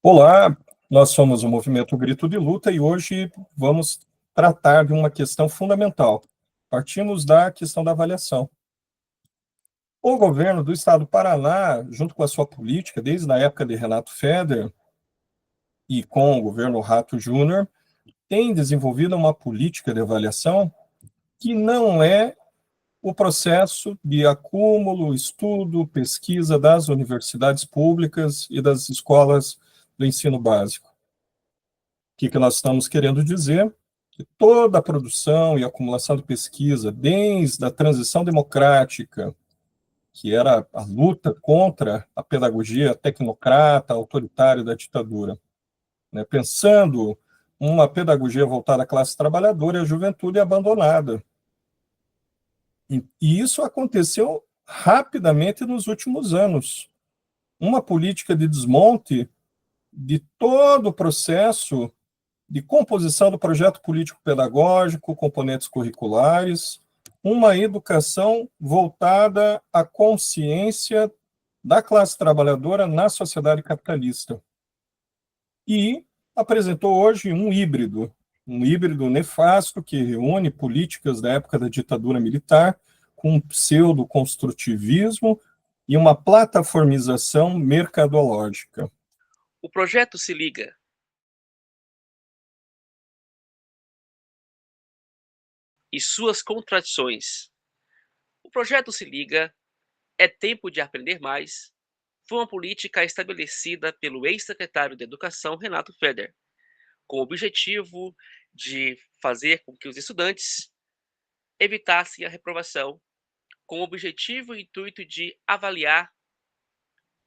Olá, nós somos o Movimento Grito de Luta e hoje vamos tratar de uma questão fundamental. Partimos da questão da avaliação. O governo do estado do Paraná, junto com a sua política, desde a época de Renato Feder e com o governo Rato Júnior, tem desenvolvido uma política de avaliação que não é o processo de acúmulo, estudo, pesquisa das universidades públicas e das escolas do ensino básico. O que nós estamos querendo dizer? Que toda a produção e acumulação de pesquisa, desde a transição democrática, que era a luta contra a pedagogia tecnocrata, autoritária da ditadura, né? Pensando uma pedagogia voltada à classe trabalhadora e à juventude abandonada. E isso aconteceu rapidamente nos últimos anos. Uma política de desmonte de todo o processo de composição do projeto político-pedagógico, componentes curriculares, uma educação voltada à consciência da classe trabalhadora na sociedade capitalista. E apresentou hoje um híbrido nefasto que reúne políticas da época da ditadura militar com um pseudo-construtivismo e uma plataformização mercadológica. O projeto Se Liga e suas contradições. O projeto Se Liga é tempo de aprender mais. Foi uma política estabelecida pelo ex-secretário de Educação, Renato Feder, com o objetivo de fazer com que os estudantes evitassem a reprovação, com o objetivo e intuito de avaliar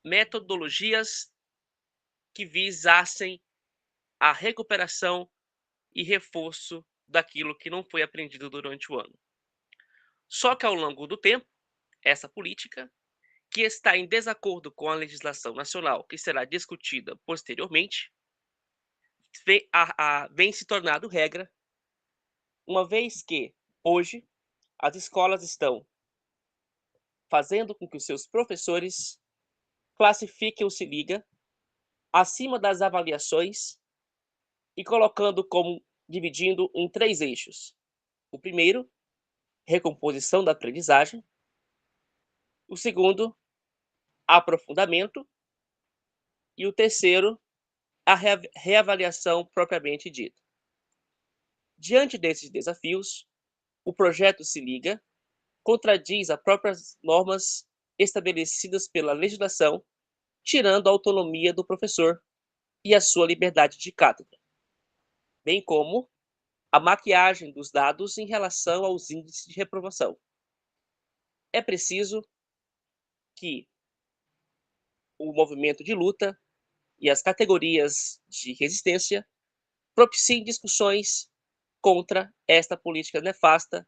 metodologias que visassem a recuperação e reforço daquilo que não foi aprendido durante o ano. Só que ao longo do tempo, essa política, que está em desacordo com a legislação nacional, que será discutida posteriormente, vem se tornando regra, uma vez que, hoje, as escolas estão fazendo com que os seus professores classifiquem o Se Liga acima das avaliações e colocando como dividindo em 3 eixos. O primeiro, recomposição da aprendizagem. O segundo, aprofundamento. E o terceiro, a reavaliação propriamente dita. Diante desses desafios, o projeto Se Liga contradiz as próprias normas estabelecidas pela legislação, tirando a autonomia do professor e a sua liberdade de cátedra, bem como a maquiagem dos dados em relação aos índices de reprovação. É preciso que o movimento de luta e as categorias de resistência propiciem discussões contra esta política nefasta,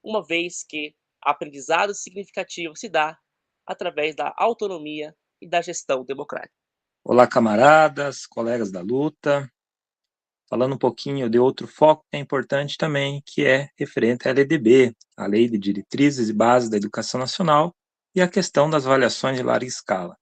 uma vez que aprendizado significativo se dá através da autonomia e da gestão democrática. Olá, camaradas, colegas da luta. Falando um pouquinho de outro foco que é importante também, que é referente à LDB, a Lei de Diretrizes e Bases da Educação Nacional, e a questão das avaliações de larga escala.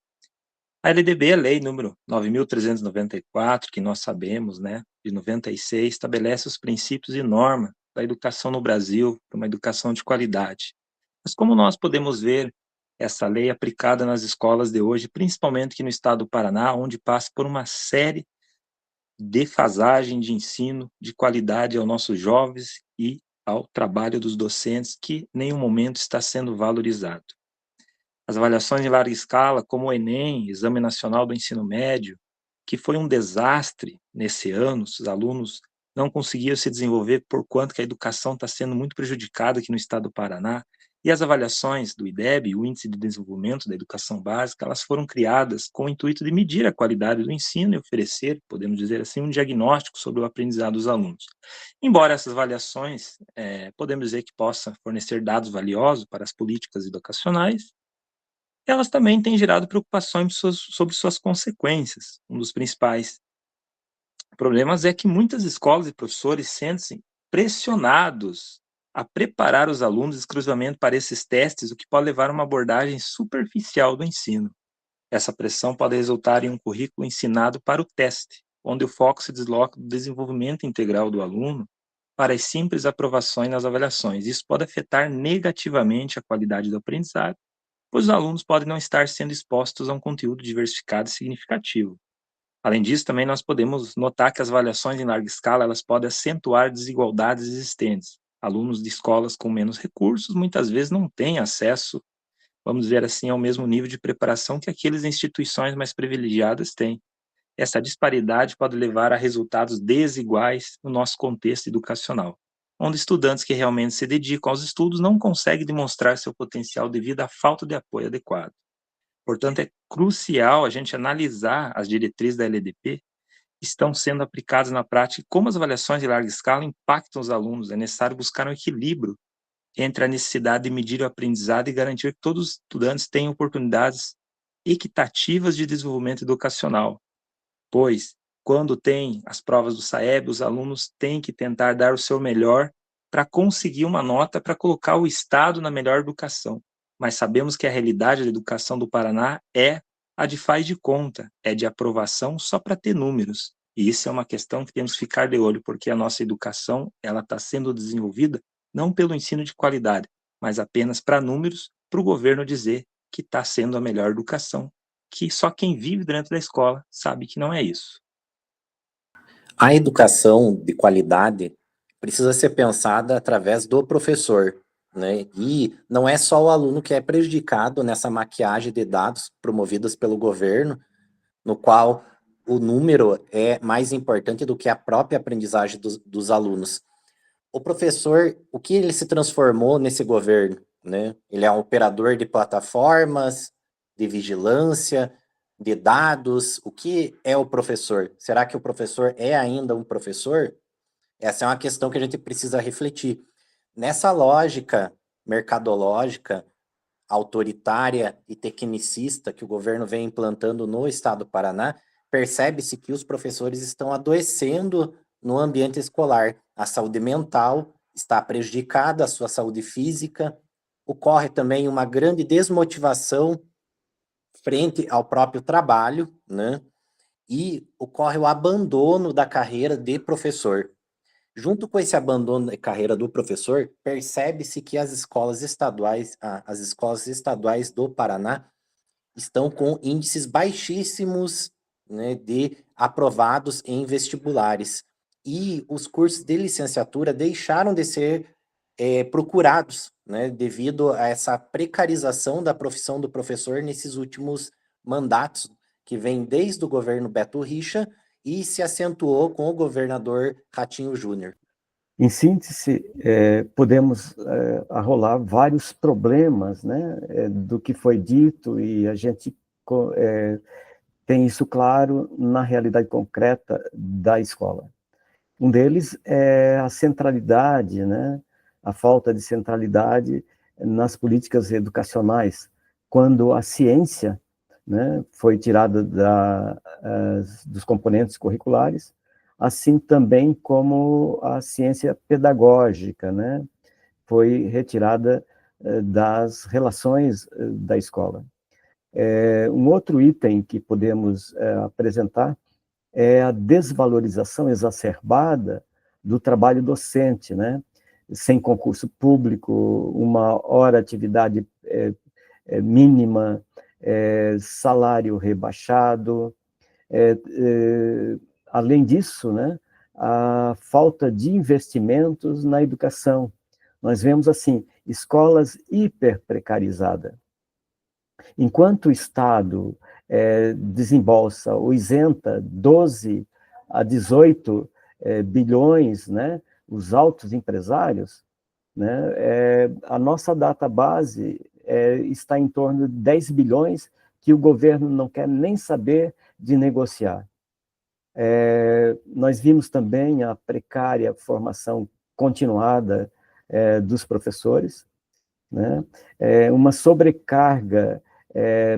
A LDB, a Lei número 9.394, que nós sabemos, né, de 96, estabelece os princípios e normas da educação no Brasil, para uma educação de qualidade. Mas como nós podemos ver essa lei aplicada nas escolas de hoje, principalmente aqui no estado do Paraná, onde passa por uma série de defasagem de ensino de qualidade aos nossos jovens e ao trabalho dos docentes, que em nenhum momento está sendo valorizado. As avaliações em larga escala, como o Enem, Exame Nacional do Ensino Médio, que foi um desastre nesse ano, os alunos não conseguiam se desenvolver por quanto que a educação está sendo muito prejudicada aqui no estado do Paraná, e as avaliações do IDEB, o Índice de Desenvolvimento da Educação Básica, elas foram criadas com o intuito de medir a qualidade do ensino e oferecer, podemos dizer assim, um diagnóstico sobre o aprendizado dos alunos. Embora essas avaliações, podemos dizer que possam fornecer dados valiosos para as políticas educacionais, elas também têm gerado preocupações sobre suas consequências. Um dos principais problemas é que muitas escolas e professores sentem-se pressionados a preparar os alunos exclusivamente para esses testes, o que pode levar a uma abordagem superficial do ensino. Essa pressão pode resultar em um currículo ensinado para o teste, onde o foco se desloca do desenvolvimento integral do aluno para as simples aprovações nas avaliações. Isso pode afetar negativamente a qualidade do aprendizado, pois os alunos podem não estar sendo expostos a um conteúdo diversificado e significativo. Além disso, também nós podemos notar que as avaliações em larga escala elas podem acentuar desigualdades existentes. Alunos de escolas com menos recursos muitas vezes não têm acesso, vamos dizer assim, ao mesmo nível de preparação que aqueles em instituições mais privilegiadas têm. Essa disparidade pode levar a resultados desiguais no nosso contexto educacional, onde estudantes que realmente se dedicam aos estudos não conseguem demonstrar seu potencial devido à falta de apoio adequado. Portanto, é crucial a gente analisar as diretrizes da LDP que estão sendo aplicadas na prática e como as avaliações de larga escala impactam os alunos. É necessário buscar um equilíbrio entre a necessidade de medir o aprendizado e garantir que todos os estudantes tenham oportunidades equitativas de desenvolvimento educacional, pois, quando tem as provas do SAEB, os alunos têm que tentar dar o seu melhor para conseguir uma nota para colocar o Estado na melhor educação. Mas sabemos que a realidade da educação do Paraná é a de faz de conta, é de aprovação só para ter números. E isso é uma questão que temos que ficar de olho, porque a nossa educação ela está sendo desenvolvida não pelo ensino de qualidade, mas apenas para números, para o governo dizer que está sendo a melhor educação, que só quem vive dentro da escola sabe que não é isso. A educação de qualidade precisa ser pensada através do professor, né? E não é só o aluno que é prejudicado nessa maquiagem de dados promovidas pelo governo, no qual o número é mais importante do que a própria aprendizagem dos alunos. O professor, o que ele se transformou nesse governo, né? Ele é um operador de plataformas, de vigilância, de dados. O que é o professor? Será que o professor é ainda um professor? Essa é uma questão que a gente precisa refletir. Nessa lógica mercadológica, autoritária e tecnicista que o governo vem implantando no estado do Paraná, percebe-se que os professores estão adoecendo no ambiente escolar. A saúde mental está prejudicada, a sua saúde física. Ocorre também uma grande desmotivação frente ao próprio trabalho, né? E ocorre o abandono da carreira de professor. Junto com esse abandono da carreira do professor, percebe-se que as escolas estaduais do Paraná estão com índices baixíssimos, né, de aprovados em vestibulares. E os cursos de licenciatura deixaram de ser procurados, né, devido a essa precarização da profissão do professor nesses últimos mandatos, que vem desde o governo Beto Richa e se acentuou com o governador Ratinho Júnior. Em síntese, podemos arrolar vários problemas, né, do que foi dito, e a gente tem isso claro na realidade concreta da escola. Um deles é a centralidade, né, a falta de centralidade nas políticas educacionais, quando a ciência, né, foi tirada dos componentes curriculares, assim também como a ciência pedagógica, né, foi retirada das relações da escola. Um outro item que podemos apresentar é a desvalorização exacerbada do trabalho docente, né, sem concurso público, uma hora atividade mínima, salário rebaixado, além disso, né, a falta de investimentos na educação. Nós vemos, assim, escolas hiperprecarizadas. Enquanto o Estado desembolsa ou isenta 12 a 18 bilhões, né, os altos empresários, né, a nossa database está em torno de 10 bilhões que o governo não quer nem saber de negociar. Nós vimos também a precária formação continuada dos professores, né? Uma sobrecarga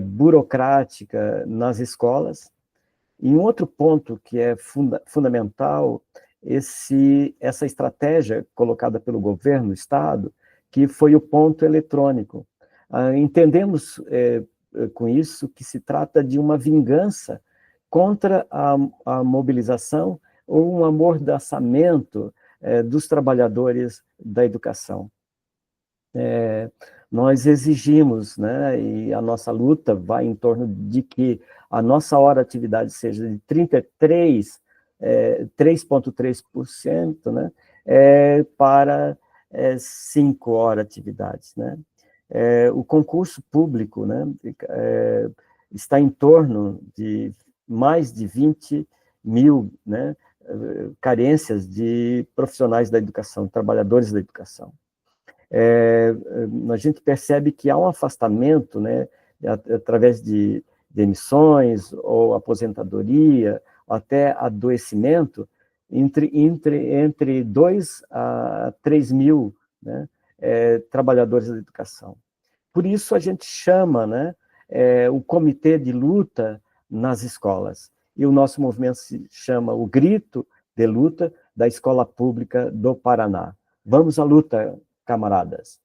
burocrática nas escolas. E um outro ponto que é fundamental, essa estratégia colocada pelo governo, Estado, que foi o ponto eletrônico. Entendemos com isso que se trata de uma vingança contra a mobilização ou um amordaçamento dos trabalhadores da educação. Nós exigimos, né, e a nossa luta vai em torno de que a nossa hora de atividade seja de 3,3%, né, para 5 horas de atividades, né. O concurso público, né, está em torno de mais de 20 mil, né, carências de profissionais da educação, trabalhadores da educação. A gente percebe que há um afastamento, né, através de demissões ou aposentadoria, até adoecimento, entre 2 a 3 mil, né, trabalhadores da educação. Por isso a gente chama, né, o comitê de luta nas escolas. E o nosso movimento se chama o Grito de Luta da Escola Pública do Paraná. Vamos à luta, camaradas.